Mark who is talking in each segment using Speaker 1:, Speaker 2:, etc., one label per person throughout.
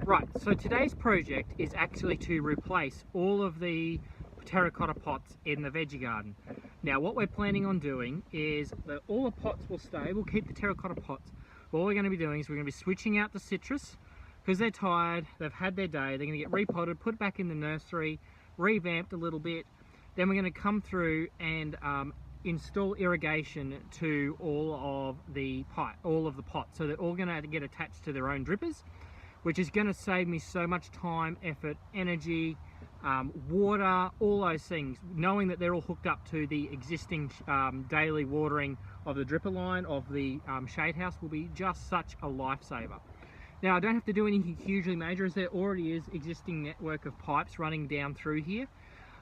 Speaker 1: Right, so today's project is actually to replace all of the terracotta pots in the veggie garden. Now what we're planning on doing is that all the pots will stay, we'll keep the terracotta pots. What we're going to be doing is we're going to be switching out the citrus because they're tired, they've had their day, they're going to get repotted, put back in the nursery, revamped a little bit. Then we're going to come through and install irrigation to all of the pots. So they're all going to get attached to their own drippers, which is going to save me so much time, effort, energy, water, all those things. Knowing that they're all hooked up to the existing daily watering of the dripper line of the shade house will be just such a lifesaver. Now I don't have to do anything hugely major as there already is existing network of pipes running down through here.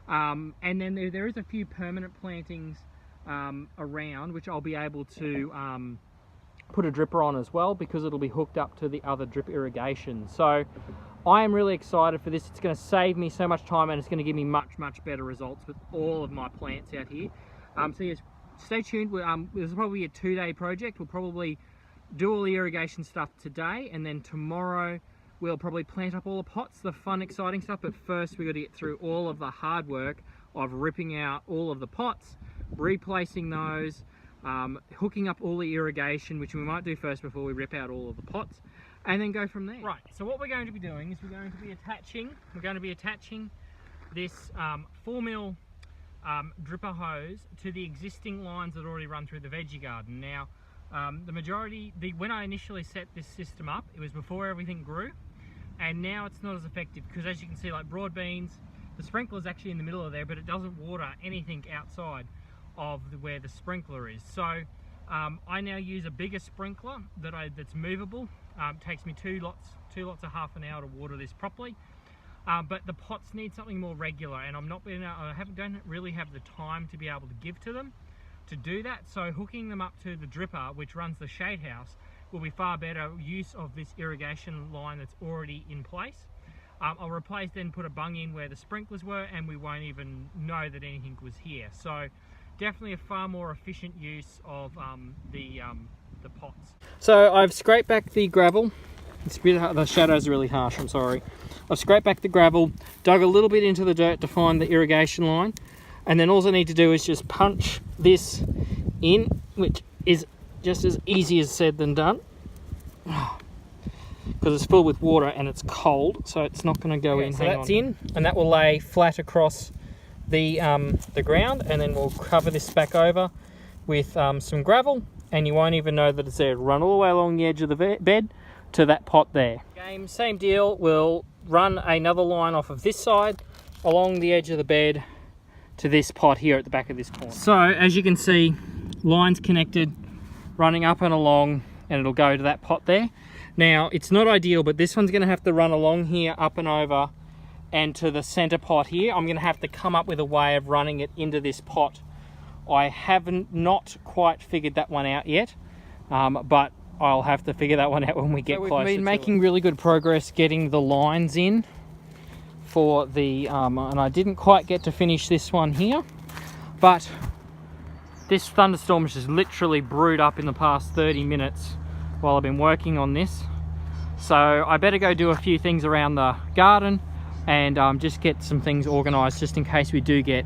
Speaker 1: And then there is a few permanent plantings around which I'll be able to put a dripper on as well because it'll be hooked up to the other drip irrigation. So I am really excited for this. It's going to save me so much time and it's going to give me much better results with all of my plants out here. So yes, stay tuned. This is probably a 2-day project. We'll probably do all the irrigation stuff today and then tomorrow we'll probably plant up all the pots, the fun exciting stuff, but first we've got to get through all of the hard work of ripping out all of the pots, replacing those, hooking up all the irrigation, which we might do first before we rip out all of the pots, and then go from there. Right, so what we're going to be doing is we're going to be attaching this 4mm dripper hose to the existing lines that already run through the veggie garden. Now, when I initially set this system up, it was before everything grew, and now it's not as effective because as you can see, like broad beans, the sprinkler is actually in the middle of there, but it doesn't water anything outside of where the sprinkler is. So I now use a bigger sprinkler that's movable. It takes me two lots of half an hour to water this properly. But the pots need something more regular, and don't really have the time to be able to give to them to do that. So hooking them up to the dripper, which runs the shade house, will be far better use of this irrigation line that's already in place. I'll put a bung in where the sprinklers were, and we won't even know that anything was here. So definitely a far more efficient use of the pots. So I've scraped back the gravel. The shadow's really harsh, I'm sorry. I've scraped back the gravel, dug a little bit into the dirt to find the irrigation line, and then all I need to do is just punch this in, which is just as easy as said than done. Because it's filled with water and it's cold, so it's not going to go in. So that's in, and that will lay flat across the ground, and then we'll cover this back over with some gravel, and you won't even know that it's there. It'll run all the way along the edge of the bed to that pot there. Same deal, we'll run another line off of this side along the edge of the bed to this pot here at the back of this corner. So as you can see, lines connected, running up and along, and it'll go to that pot there. Now it's not ideal, but this one's going to have to run along here, up and over, and to the center pot here. I'm going to have to come up with a way of running it into this pot. I haven't not quite figured that one out yet, but I'll have to figure that one out when we get closer. We've been making really good progress getting the lines in for the, and I didn't quite get to finish this one here, but this thunderstorm has just literally brewed up in the past 30 minutes while I've been working on this. So I better go do a few things around the garden and just get some things organized just in case we do get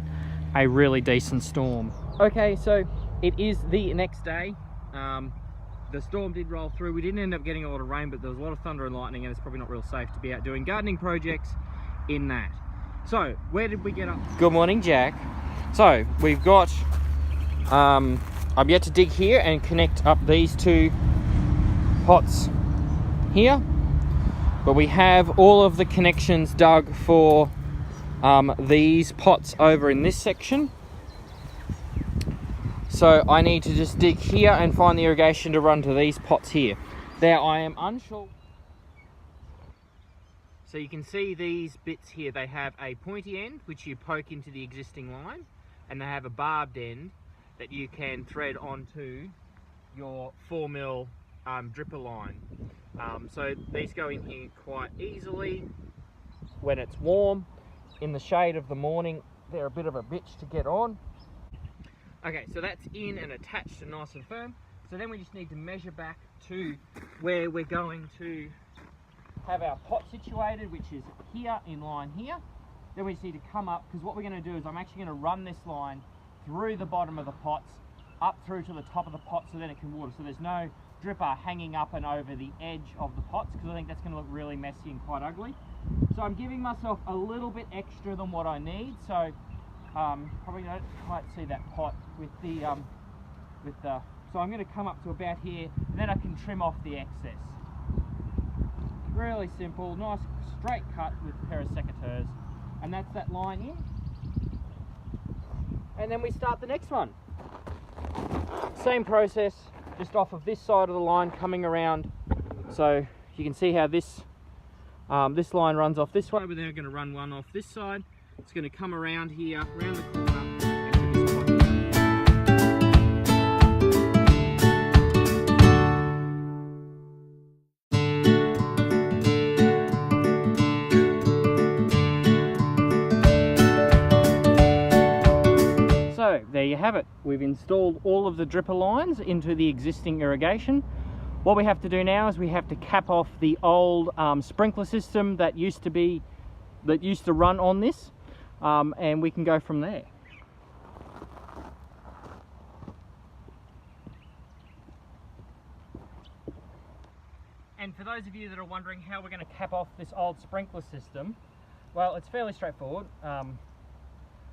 Speaker 1: a really decent storm. Okay, so it is the next day. The storm did roll through. We didn't end up getting a lot of rain, but there was a lot of thunder and lightning, and it's probably not real safe to be out doing gardening projects in that. So where did we get up? Good morning, Jack. So we've got I'm yet to dig here and connect up these two pots here, but we have all of the connections dug for these pots over in this section. So I need to just dig here and find the irrigation to run to these pots here. Now I am unsure. So you can see these bits here, they have a pointy end which you poke into the existing line, and they have a barbed end that you can thread onto your 4mm dripper line. So these go in here quite easily when it's warm. In the shade of the morning, they're a bit of a bitch to get on. Okay, so that's in and attached and nice and firm. So then we just need to measure back to where we're going to have our pot situated, which is here in line here. Then we just need to come up, because what we're going to do is I'm actually going to run this line through the bottom of the pots, up through to the top of the pot, so then it can water. So there's no dripper hanging up and over the edge of the pots, because I think that's going to look really messy and quite ugly. So I'm giving myself a little bit extra than what I need. So probably don't quite see that pot with the so I'm going to come up to about here, and then I can trim off the excess. Really simple, nice straight cut with a pair of secateurs, and that's that line here. And then we start the next one. Same process, just off of this side of the line, coming around. So you can see how this this line runs off this way, but then we're going to run one off this side. It's going to come around here, around the corner, and to this pot here. So there you have it. We've installed all of the dripper lines into the existing irrigation. What we have to do now is we have to cap off the old sprinkler system that used to run on this, and we can go from there. And for those of you that are wondering how we're going to cap off this old sprinkler system, well, it's fairly straightforward.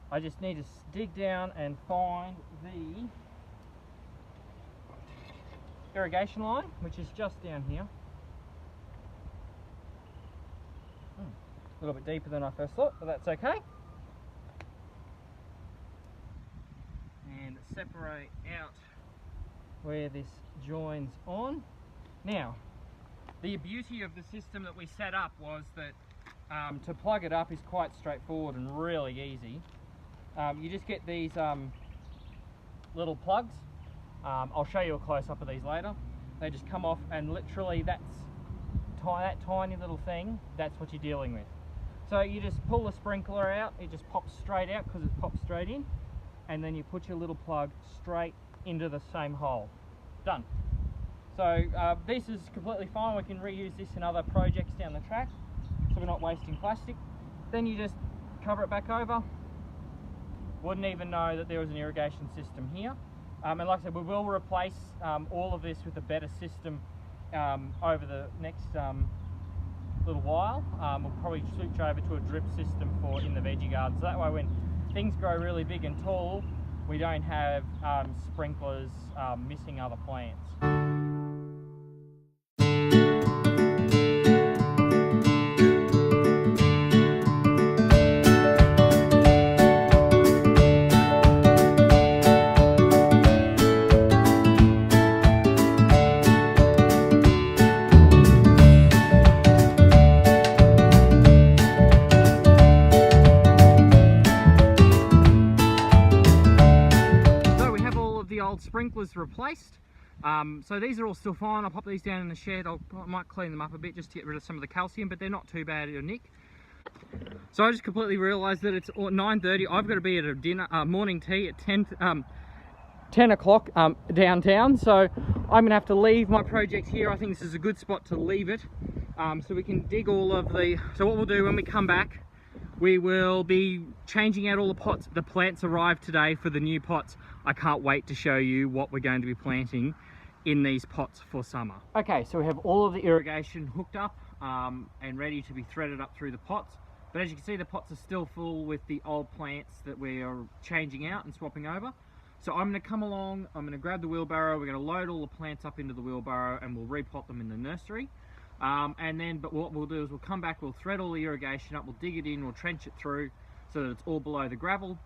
Speaker 1: I just need to dig down and find the irrigation line, which is just down here. A little bit deeper than I first thought, but that's okay. And separate out where this joins on. Now, the beauty of the system that we set up was that to plug it up is quite straightforward and really easy. You just get these little plugs. I'll show you a close-up of these later. They just come off, and literally that tiny little thing, that's what you're dealing with. So you just pull the sprinkler out, it just pops straight out because it pops straight in, and then you put your little plug straight into the same hole. Done. So this is completely fine. We can reuse this in other projects down the track, so we're not wasting plastic. Then you just cover it back over. Wouldn't even know that there was an irrigation system here. And like I said, we will replace all of this with a better system over the next little while. We'll probably switch over to a drip system for in the veggie garden, so that way when things grow really big and tall, we don't have sprinklers missing other plants. Sprinklers replaced, so these are all still fine. I'll pop these down in the shed. I might clean them up a bit just to get rid of some of the calcium, but they're not too bad to nick. So I just completely realised that it's 9:30. I've got to be at a dinner, morning tea at 10 o'clock downtown, so I'm gonna have to leave my project here. I think this is a good spot to leave it, so we can dig all of the. So what we'll do when we come back, we will be changing out all the pots. The plants arrived today for the new pots. I can't wait to show you what we're going to be planting in these pots for summer. Okay, so we have all of the irrigation hooked up and ready to be threaded up through the pots. But as you can see, the pots are still full with the old plants that we are changing out and swapping over. So I'm going to come along, I'm going to grab the wheelbarrow, we're going to load all the plants up into the wheelbarrow, and we'll repot them in the nursery. But what we'll do is we'll come back, we'll thread all the irrigation up, we'll dig it in, we'll trench it through so that it's all below the gravel.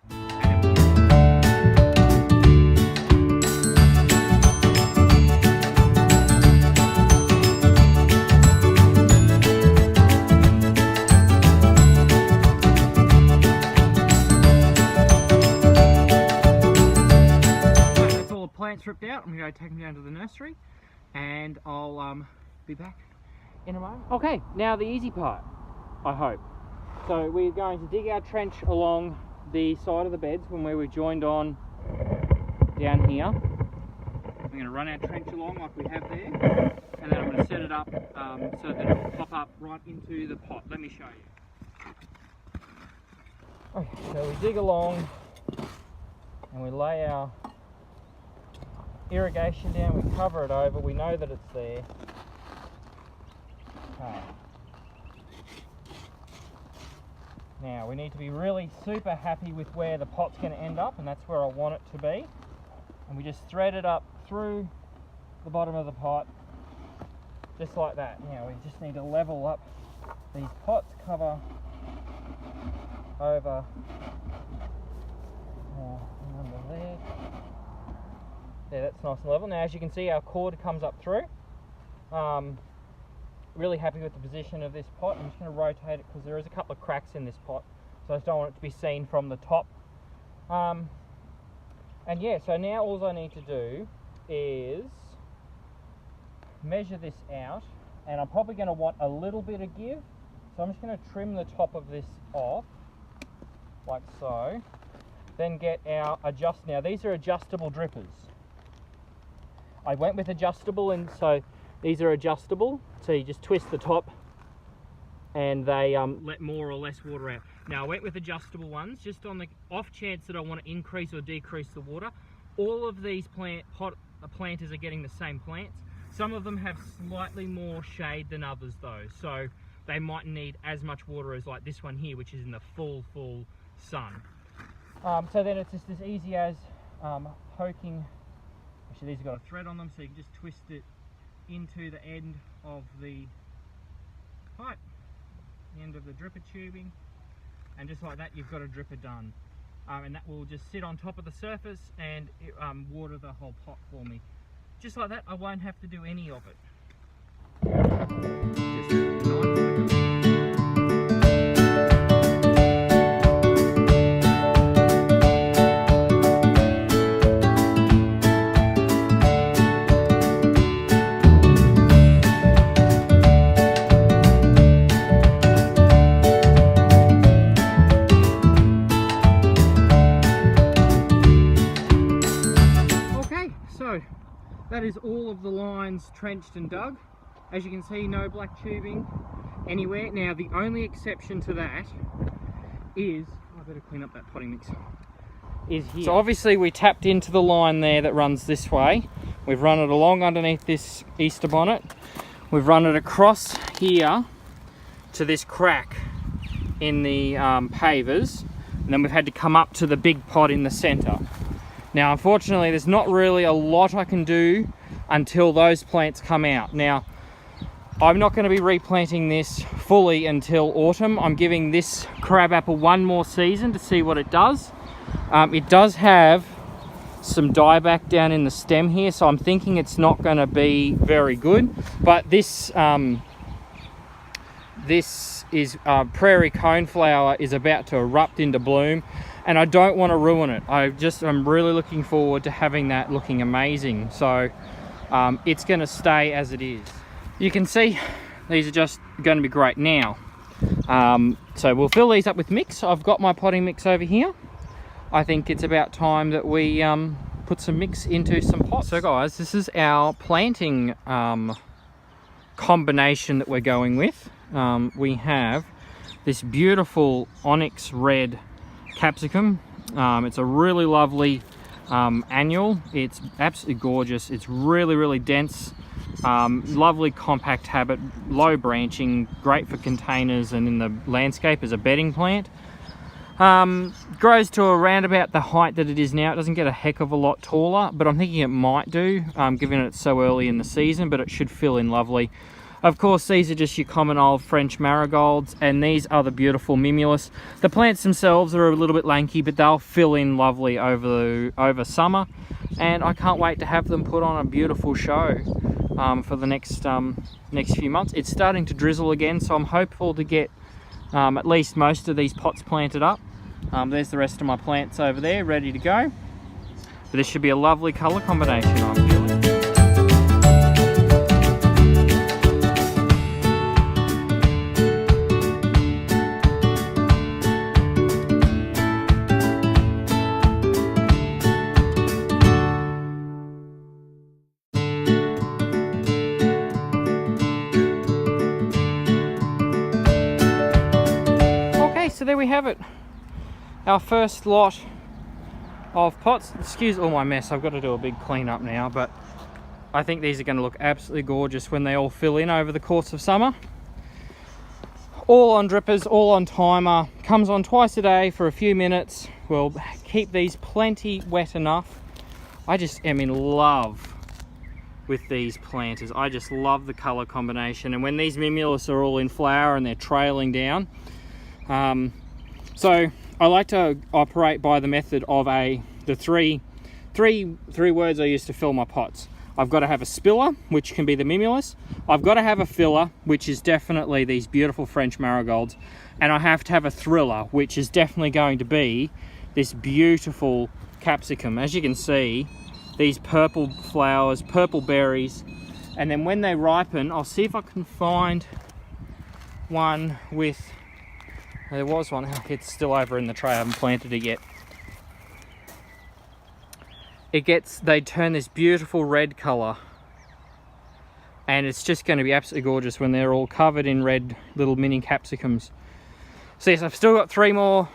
Speaker 1: That's all the plants ripped out. I'm going to go take them down to the nursery, and I'll be back in a moment. Okay, now the easy part, I hope. So we're going to dig our trench along the side of the beds when we were joined on down here. I'm going going to run our trench along like we have there, and then I'm going to set it up so that it will pop up right into the pot. Let me show you. Okay, so we dig along and we lay our irrigation down, we cover it over, we know that it's there. Okay. Now we need to be really super happy with where the pot's going to end up, and that's where I want it to be. And we just thread it up through the bottom of the pot, just like that. Now we just need to level up these pots, cover over under there. Yeah, that's nice and level. Now as you can see, our cord comes up through. Really happy with the position of this pot. I'm just going to rotate it because there is a couple of cracks in this pot, so I just don't want it to be seen from the top. And yeah, so now all I need to do is measure this out, and I'm probably going to want a little bit of give, so I'm just going to trim the top of this off like so, then get our now these are adjustable drippers. I went with adjustable, and so these are adjustable, so you just twist the top and they let more or less water out. Now I went with adjustable ones just on the off chance that I want to increase or decrease the water. All of these planters are getting the same plants. Some of them have slightly more shade than others though, so they might need as much water as like this one here, which is in the full sun. So then it's just as easy as poking. Actually, these have got a thread on them, so you can just twist it into the end of the pipe, the end of the dripper tubing, and just like that you've got a dripper done. And that will just sit on top of the surface and water the whole pot for me. Just like that, I won't have to do any of it. Just nice. That is all of the lines trenched and dug. As you can see, no black tubing anywhere. Now the only exception to that is, I better clean up that potting mix, is here. So obviously we tapped into the line there that runs this way. We've run it along underneath this Easter bonnet. We've run it across here to this crack in the pavers, and then we've had to come up to the big pot in the center. Now unfortunately there's not really a lot I can do until those plants come out. Now I'm not going to be replanting this fully until autumn. I'm giving this crabapple one more season to see what it does. It does have some dieback down in the stem here, so I'm thinking it's not going to be very good. But this is prairie coneflower is about to erupt into bloom, and I don't want to ruin it. I'm really looking forward to having that looking amazing. So it's going to stay as it is. You can see these are just going to be great now. So we'll fill these up with mix. I've got my potting mix over here. I think it's about time that we put some mix into some pots. So guys, this is our planting combination that we're going with. We have this beautiful onyx red capsicum. It's a really lovely annual. It's absolutely gorgeous. It's really dense, lovely compact habit, low branching, great for containers and in the landscape as a bedding plant. Grows to around about the height that it is now. It doesn't get a heck of a lot taller, but I'm thinking it might do, given it's so early in the season, but it should fill in lovely. Of course, these are just your common old French marigolds, and these are the beautiful mimulus. The plants themselves are a little bit lanky, but they'll fill in lovely over summer, and I can't wait to have them put on a beautiful show for the next few months. It's starting to drizzle again, so I'm hopeful to get at least most of these pots planted up. There's the rest of my plants over there ready to go. But this should be a lovely colour combination, I'm feeling. so there we have it. Our first lot of pots. Excuse all my mess, I've got to do a big clean up now, but I think these are going to look absolutely gorgeous when they all fill in over the course of summer. All on drippers, all on timer, comes on twice a day for a few minutes. We'll keep these plenty wet enough. I just am in love with these planters. I just love the color combination, and when these mimulus are all in flower and they're trailing down, so I like to operate by the method of the three words I use to fill my pots. I've got to have a spiller, which can be the mimulus. I've got to have a filler, which is definitely these beautiful French marigolds. And I have to have a thriller, which is definitely going to be this beautiful capsicum. As you can see, these purple flowers, purple berries. And then when they ripen, I'll see if I can find one with, there was one, it's still over in the tray, I haven't planted it yet. They turn this beautiful red color, and it's just going to be absolutely gorgeous when they're all covered in red little mini capsicums. So yes, I've still got three more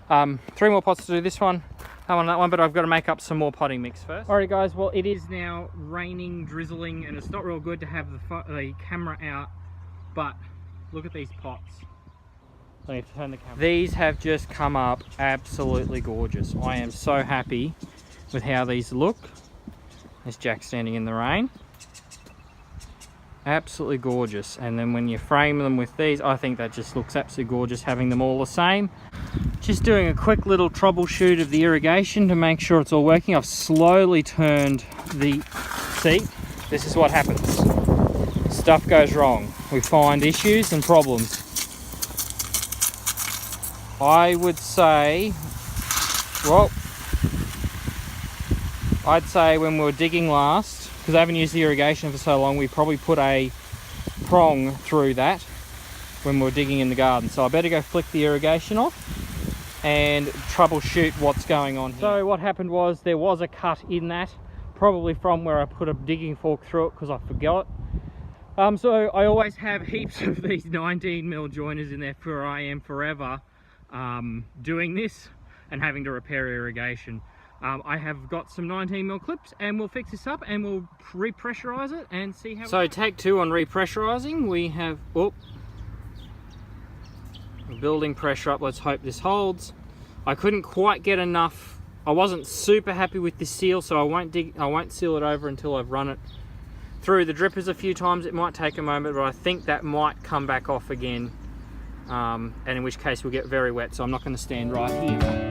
Speaker 1: pots to do. This one, on that one, but I've got to make up some more potting mix first. Alright guys, well it is now raining, drizzling, and it's not real good to have the camera out, but look at these pots. I need to turn the camera. These have just come up absolutely gorgeous. I am so happy with how these look. There's Jack standing in the rain. Absolutely gorgeous. And then when you frame them with these, I think that just looks absolutely gorgeous, having them all the same. Just doing a quick little troubleshoot of the irrigation to make sure it's all working. I've slowly turned the, see, this is what happens. Stuff goes wrong. We find issues and problems. I would say, well, I'd say when we were digging last, because I haven't used the irrigation for so long, we probably put a prong through that when we were digging in the garden. So I better go flick the irrigation off and troubleshoot what's going on here. So what happened was there was a cut in that, probably from where I put a digging fork through it because I forgot. So I always have heaps of these 19mm joiners in there for I am forever doing this and having to repair irrigation. I have got some 19mm clips, and we'll fix this up and we'll repressurize it and see how. So take two on repressurizing. We have building pressure up. Let's hope this holds. I couldn't quite get enough. I wasn't super happy with this seal, so I won't seal it over until I've run it through the drippers a few times. It might take a moment, but I think that might come back off again, and in which case we'll get very wet, so I'm not going to stand right here.